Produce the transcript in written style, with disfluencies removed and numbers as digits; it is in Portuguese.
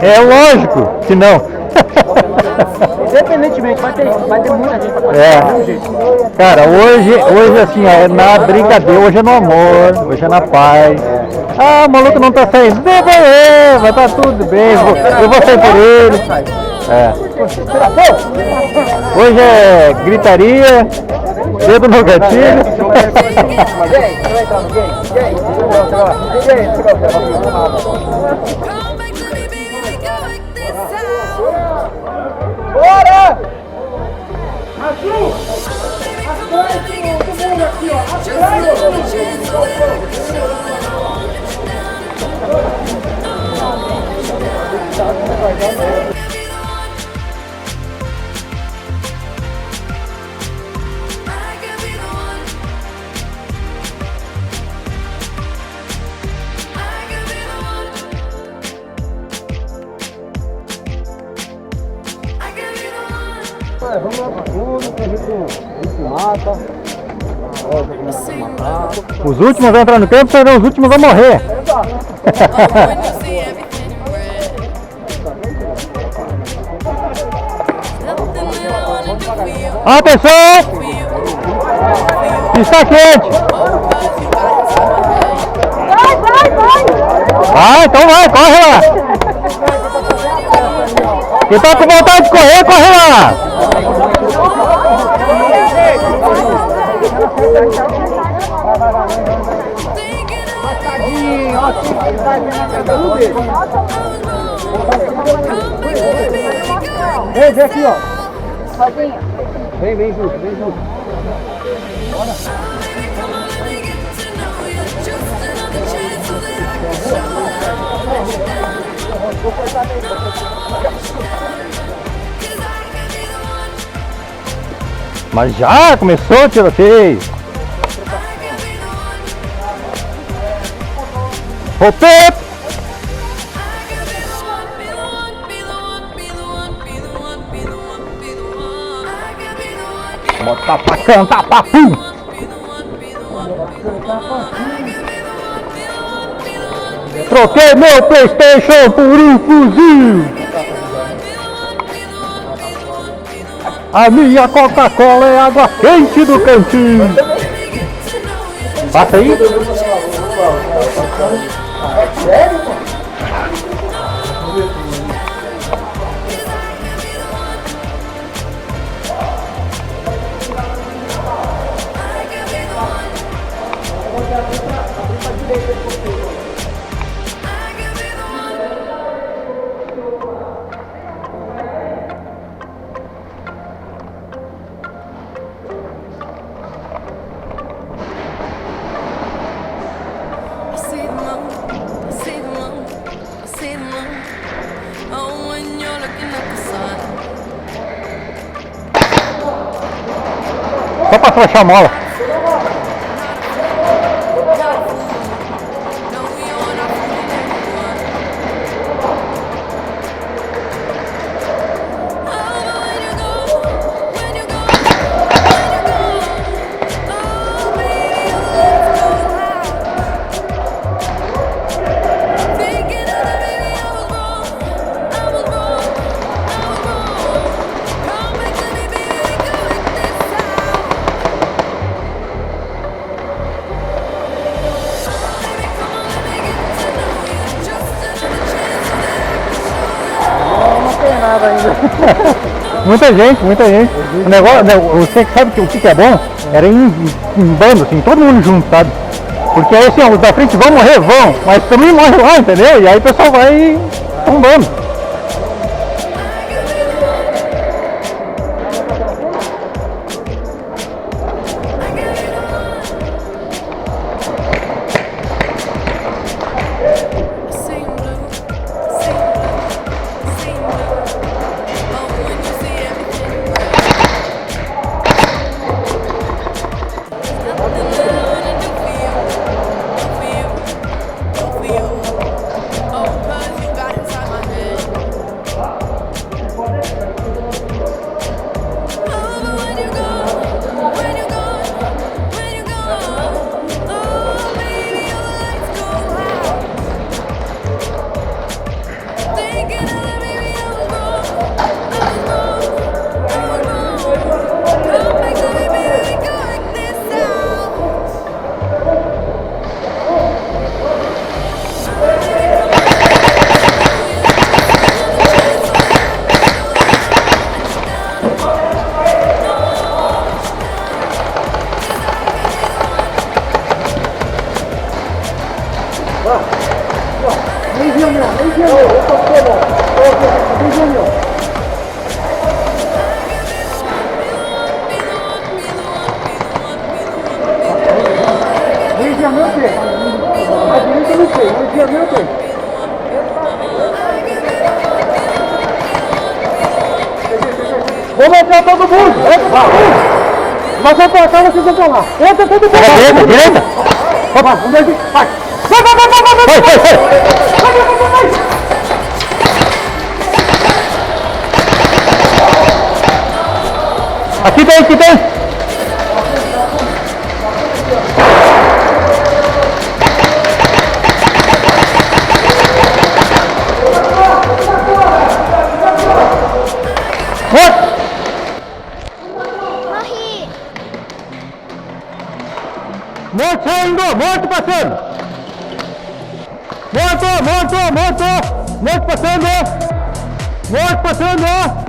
É lógico que não. Independentemente, vai ter muita gente pra fazer. Cara, hoje assim, é na brincadeira, hoje é no amor, hoje é na paz. Ah, o maluco não tá saindo. Vai tá tudo bem, eu vou sair por ele. Hoje é gritaria, dedo no gatilho. Bora! Azul! Atrás, todo mundo aqui, ó. Vamos lá pro fundo, que a gente mata. Os últimos a entrar no campo serão os últimos a morrer. Atenção! Está quente! Vai, então vai, corre lá! Quem tá com vontade de correr, corre lá! Vem aqui, ó. Vem junto, vem junto. Mas já começou o tiroteio. Roteiro! Bota pra cantar, papum! Troquei meu PlayStation por um fuzil! A minha Coca-Cola é água quente do cantinho! Passa aí! Sério? Só pra afrouxar a mola. Muita gente. O negócio, você sabe que o que é bom? Era em bando, assim, todo mundo junto, sabe? Porque aí assim, os da frente vão morrer, mas também morre lá, entendeu? E aí o pessoal vai tombando. Desvia meu pé. A direita não sei, desvia meu pé. Vamos entrar todo mundo. Nós vamos pra cá, vocês vão pra lá. Entra todo mundo. Direita, direita. Vai, vamos ver. Vai. Vai. Aqui tem, aqui tem. Morto! Morri! Morto saindo! Morto passando! Morto! Morto passando! Morto passando!